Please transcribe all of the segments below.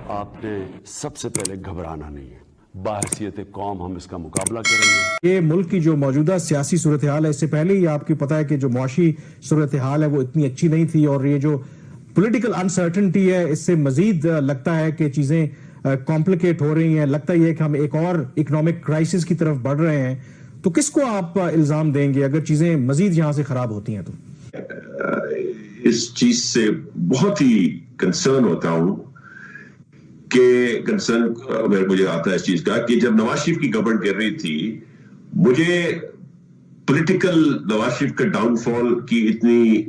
آپ نے سب سے پہلے گھبرانا نہیں ہے. باحثیت قوم ہم اس کا مقابلہ کریں گے. یہ ملک کی جو موجودہ سیاسی صورتحال ہے، اس سے پہلے ہی آپ کی پتہ ہے کہ جو معاشی صورتحال ہے وہ اتنی اچھی نہیں تھی، اور یہ جو پولیٹیکل انسرٹنٹی ہے اس سے مزید لگتا ہے کہ چیزیں کمپلیکیٹ ہو رہی ہیں. لگتا یہ ہے کہ ہم ایک اور اکنامک کرائسس کی طرف بڑھ رہے ہیں. تو کس کو آپ الزام دیں گے اگر چیزیں مزید یہاں سے خراب ہوتی ہیں؟ تو اس چیز سے بہت ہی کنسرن ہوتا ہوں کہ کنسرن مجھے آتا ہے اس چیز کا کہ جب نواز شریف کی گورنمنٹ گر رہی تھی، مجھے پولیٹیکل نواز شریف کا ڈاؤن فال کی اتنی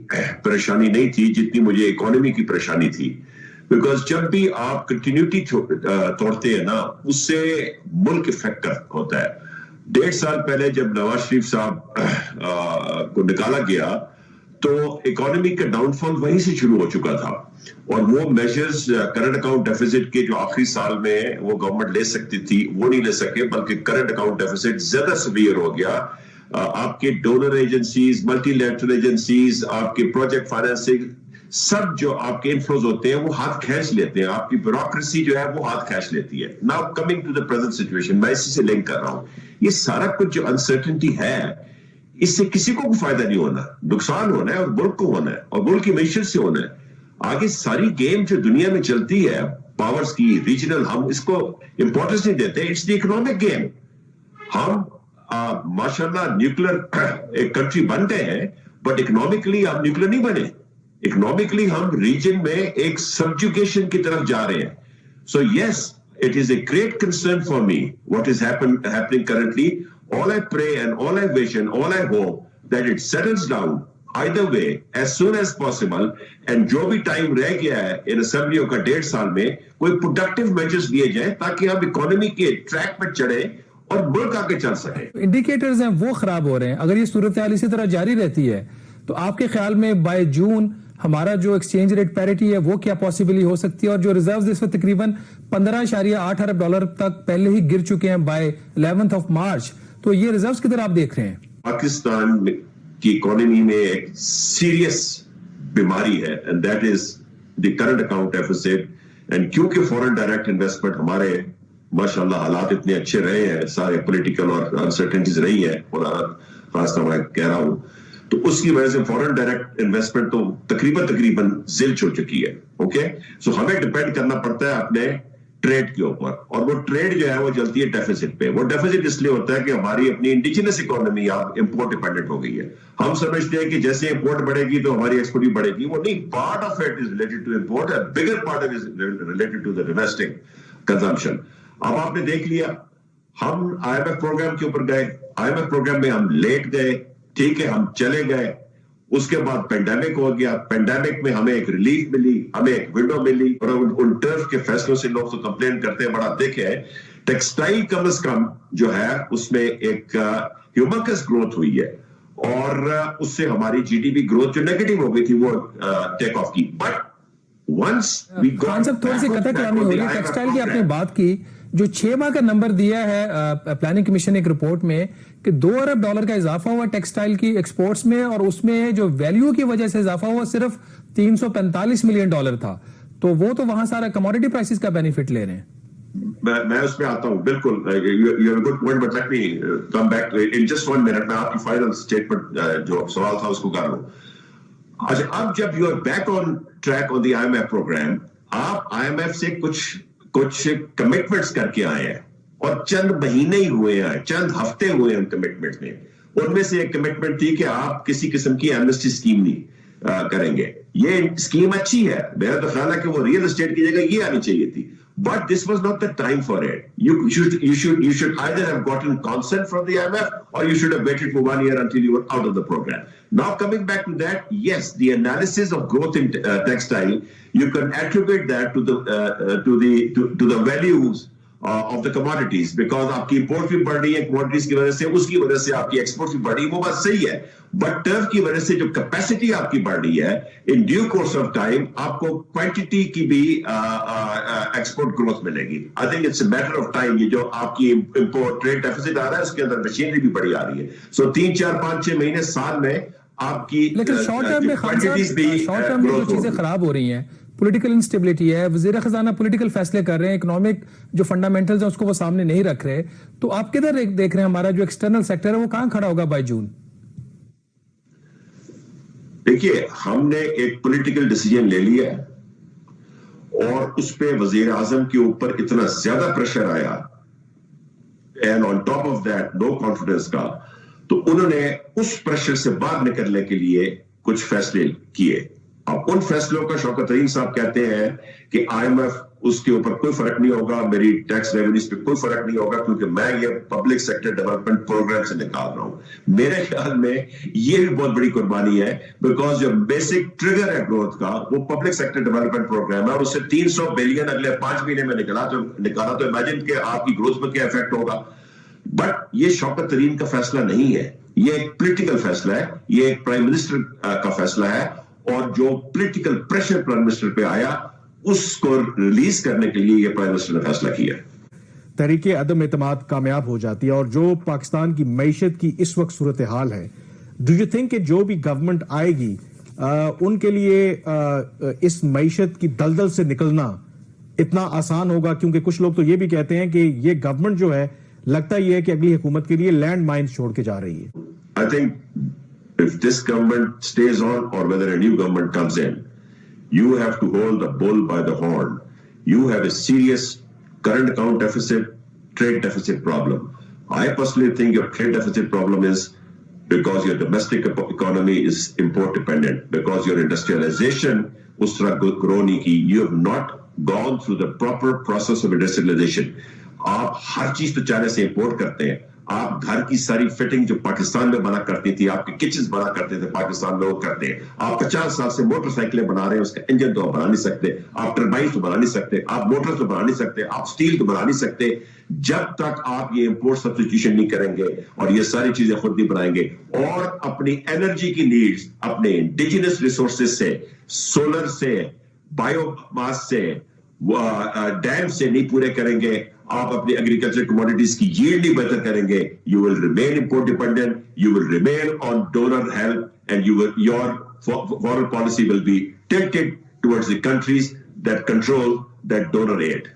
پریشانی نہیں تھی جتنی مجھے اکانومی کی پریشانی تھی. بیکاز جب بھی آپ کنٹینیوٹی توڑتے ہیں نا، اس سے ملک افیکٹ ہوتا ہے. 1.5 سال پہلے جب نواز شریف صاحب کو نکالا گیا تو اکانومی کا ڈاؤن فال وہیں سے شروع ہو چکا تھا، اور وہ میجرز کرنٹ اکاؤنٹ ڈیفیسٹ کے جو آخری سال میں وہ گورنمنٹ لے سکتی تھی وہ نہیں لے سکے، بلکہ کرنٹ اکاؤنٹ ڈیفیسٹ زیادہ سیویئر ہو گیا. آپ کے donor agencies, multilateral agencies, آپ کے پروجیکٹ فائنینسنگ، سب جو آپ کے انفلوز ہوتے ہیں وہ ہاتھ کھینچ لیتے ہیں. آپ کی بیوروکریسی جو ہے وہ ہاتھ کھینچ لیتی ہے. Now coming to the present situation, میں اسی سے لنک کر رہا ہوں. یہ سارا کچھ جو انسرٹنٹی ہے، اس سے کسی کو فائدہ نہیں ہونا، نقصان ہونا ہے، اور ملک کو ہونا ہے، اور ملک کی معیشت سے ہونا ہے. آگے ساری گیم جو دنیا میں چلتی ہے پاورز کی، ریجنل، ہم اس کو امپورٹنس نہیں دیتے. It's the economic game. ہم ماشاءاللہ نیوکلیر ایک کنٹری بن گئے ہیں، بٹ اکنامکلی ہم نیوکلیر نہیں بنے. اکنامکلی ہم ریجن میں ایک سبجوگیشن کی طرف جا رہے ہیں. سو یس، it is a great concern for me what is happening currently. All I pray and all I wish and all I hope that it settles down either way as soon as possible. And جو بھی time رہ گیا ہے ان اسمبلیوں کا 1.5 سال میں، کوئی productive measures لیے جائیں تاکہ ہم اکانومی کے ٹریک پہ چڑھیں اور ملک آگے چل سکے. انڈیکیٹرز ہیں وہ خراب ہو رہے ہیں. اگر یہ صورتحال اسی طرح جاری رہتی ہے تو آپ کے خیال میں بائی جون ہمارا جو ایکسچینج ریٹ پیریٹی ہے وہ کیا پاسبلی ہو سکتی ہے؟ اور جو ریزروز اس وقت تقریباً $15.8 ارب تک پہلے ہی گر چکے ہیں بائی 11 مارچ، تو یہ ریزروز کدھر آپ دیکھ رہے ہیں؟ پاکستان کی اکانومی میں ایک سیریس بیماری ہے، and that is the current account deficit. and کیونکہ فورن ڈائریکٹ انویسٹمنٹ ہمارے ماشاءاللہ حالات اتنے اچھے رہے ہیں، سارے پولیٹیکل اور انسرٹنٹیز رہی ہے، خاص طور میں کہہ رہا ہوں، تو اس کی وجہ سے فورن ڈائریکٹ انویسٹمنٹ تو تقریباً زلچ ہو چکی ہے. اوکے، سو ہمیں ڈیپینڈ کرنا پڑتا ہے اپنے ٹریڈ کے اوپر، اور وہ ٹریڈ جو ہے وہ چلتی ہے ڈیفیسٹ پہ. وہ ڈیفیسٹ اس لیے ہوتا ہے کہ ہماری اپنی انڈیجنس اکانومی اب امپورٹ ڈیپینڈنٹ ہو گئی ہے. ہم سمجھتے ہیں کہ جیسے امپورٹ بڑھے گی تو ہماری ایکسپورٹ بھی بڑھے گی. وہ نہیں، part of it is related to import, bigger part is related to the domestic consumption. اب آپ نے دیکھ لیا، ہم آئی ایم ایف پروگرام کے اوپر گئے، آئی ایم ایف پروگرام میں ہم لیٹ گئے، ٹھیک ہے، ہم چلے گئے. اس کے بعد پینڈیمک ہو گیا، پینڈیمک میں ہمیں ایک ریلیف ملی، ہمیں ایک ونڈو ملی، اور ان ٹرف کے فیصلوں سے لوگ تو کمپلین کرتے ہیں. بڑا دیکھے ٹیکسٹائل کم از کم جو ہے اس میں ایک ہیومنکس گروتھ ہوئی ہے، اور اس سے ہماری جی ڈی پی گروتھ جو نیگیٹو ہو گئی تھی وہ ٹیک آف کی. بٹ خان صاحب تھوڑی سی قطع کلامی ہو رہی ہے. ٹیکسٹائل کی آپ نے بات کی، جو 6 ماہ کا نمبر دیا ہے پلاننگ کمیشن ایک رپورٹ میں کہ $2 ارب کا اضافہ ہوا ٹیکسٹائل کی ایکسپورٹس میں، اور اس میں جو ویلیو کی وجہ سے اضافہ ہوا صرف $345 ملین تھا. تو وہ تو وہاں سارا کموڈٹی پرائسز کا بینیفٹ لے رہے ہیں. میں اس میں آتا ہوں، بالکل you have good point, but let me come back in just 1 minute. میں آپ کی فائنل اسٹیٹمنٹ جو سوال تھا اس کو کر لوں. اچھا، اب جب you are back on track on the I M F programme, آپ آئی ایم ایف سے کچھ کمٹمنٹس کر کے آئے ہیں، اور چند مہینے ہی ہوئے ہیں، چند ہفتے ہوئے ہیں ان کمٹمنٹ میں. ان میں سے ایک کمٹمنٹ تھی کہ آپ کسی قسم کی ایمنسٹی اسکیم نہیں کریں گے. یہ اسکیم اچھی ہے، میرا تو خیال ہے کہ وہ ریئل اسٹیٹ کی جگہ یہ آنی چاہیے تھی. But this was not the time for it. You should either have gotten consent from the IMF, or you should have waited for 1 year until you were out of the program. Now coming back to that, yes, the analysis of growth in textile, you can attribute that to the values of the commodities, because آپ کی import بھی بڑھ رہی ہے commodities کی وجہ سے، اس کی وجہ سے آپ کی ایکسپورٹ بھی بڑھ رہی ہے، وہ بات صحیح ہے. بٹ ٹرف کی وجہ سے جو کیپیسٹی آپ کی بڑھ رہی ہے، in due course of time آپ کو کوانٹٹی کی بھی ایکسپورٹ گروتھ ملے گی. I think it's a matter of time. یہ جو آپ کی امپورٹ ٹریڈ ڈیفیسٹ آ رہا ہے، اس کے اندر مشینری بھی بڑی آ رہی ہے. سو 3 4 5 6 مہینے سال میں آپ کی لیکن شارٹ ٹرم میں خان صاحب، شارٹ ٹرم میں جو چیزیں خراب ہو رہی ہیں پولیٹیکل انسٹیبلٹی ہے, وزیر خزانہ پولیٹیکل فیصلے کر رہے ہیں, اکنامک جو فنڈامنٹلز ہیں اس کو وہ سامنے نہیں رکھ رہے, تو آپ کدھر دیکھ رہے ہیں ہمارا جو ایکسٹرنل سیکٹر ہے وہ کہاں کھڑا ہوگا بائی جون؟ دیکھیے, ہم نے ایک پولیٹیکل ڈیسیجن لے لیا ہے اور اس پہ وزیر اعظم کے اوپر اتنا زیادہ پریشر آیا and on top of that no confidence کا, تو انہوں نے اس پریشر سے باہر نکلنے کے لیے کچھ فیصلے کیے. اب ان فیصلوں کا شوکت ترین صاحب کہتے ہیں کہ آئی ایم ایف اس کے اوپر کوئی فرق نہیں ہوگا, میری ٹیکس ریونیوز پہ کوئی فرق نہیں ہوگا کیونکہ میں یہ پبلک سیکٹر ڈیولپمنٹ پروگرام سے نکال رہا ہوں. میرے خیال میں یہ بھی بہت بڑی قربانی ہے, بیکاز جو بیسک ٹریگر ہے گروتھ کا وہ پبلک سیکٹر ڈیولپمنٹ پروگرام ہے, اور اس سے 300 بلین اگلے 5 مہینے میں نکالا تو امیجن کہ آپ کی گروتھ پر کیا افیکٹ ہوگا. بٹ یہ شوکت ترین کا فیصلہ نہیں ہے, یہ ایک پولیٹیکل فیصلہ ہے, یہ ایک پرائم منسٹر کا فیصلہ ہے, اور جو پولیٹیکل پریشر پرائم منسٹر پہ آیا اس کو ریلیز کرنے کے لیے یہ پرائم منسٹر نے فیصلہ کیا. تحریک عدم اعتماد کامیاب ہو جاتی ہے, اور جو پاکستان کی معیشت کی اس وقت صورتحال ہے, ڈو یو تھنک کہ جو بھی گورنمنٹ آئے گی ان کے لیے اس معیشت کی دلدل سے نکلنا اتنا آسان ہوگا؟ کیونکہ کچھ لوگ تو یہ بھی کہتے ہیں کہ یہ گورنمنٹ جو ہے لگتا یہ ہے کہ اگلی حکومت کے لیے لینڈ مائنز چھوڑ کے جا رہی ہے. I think if this government stays on or whether a new government comes in, you have to hold the bull by the horn. You have a serious current account deficit, trade deficit problem. I personally think your trade deficit problem is because your domestic economy is import dependent, because your industrialization us tarah grow nahi ki. You have not gone through the proper process of industrialization. آپ ہر چیز تو China سے import کرتے ہیں, آپ گھر کی ساری فٹنگ جو پاکستان میں بنا کرتی تھی, آپ کے کچنز بنا کرتے تھے پاکستان میں, وہ کرتے ہیں. آپ 50 سال سے موٹر سائیکلیں بنا رہے ہیں, اس کا انجن تو بنا نہیں سکتے, آپ ٹربائنز تو بنا نہیں سکتے, آپ موٹر تو بنا نہیں سکتے, آپ سٹیل تو بنا نہیں سکتے. جب تک آپ یہ امپورٹ سبسٹیٹیوشن نہیں کریں گے اور یہ ساری چیزیں خود نہیں بنائیں گے, اور اپنی انرجی کی نیڈز اپنے انڈیجنس ریسورسز سے, سولر سے, بایو ماس سے, ڈیم سے نہیں پورے کریں گے, آپ اپنی ایگریکلچر کموڈیٹیز کی ییلڈ نہیں بہتر کریں گے, you will remain import dependent, you will remain on donor help, and your foreign policy will be tilted towards the countries that control that donor aid.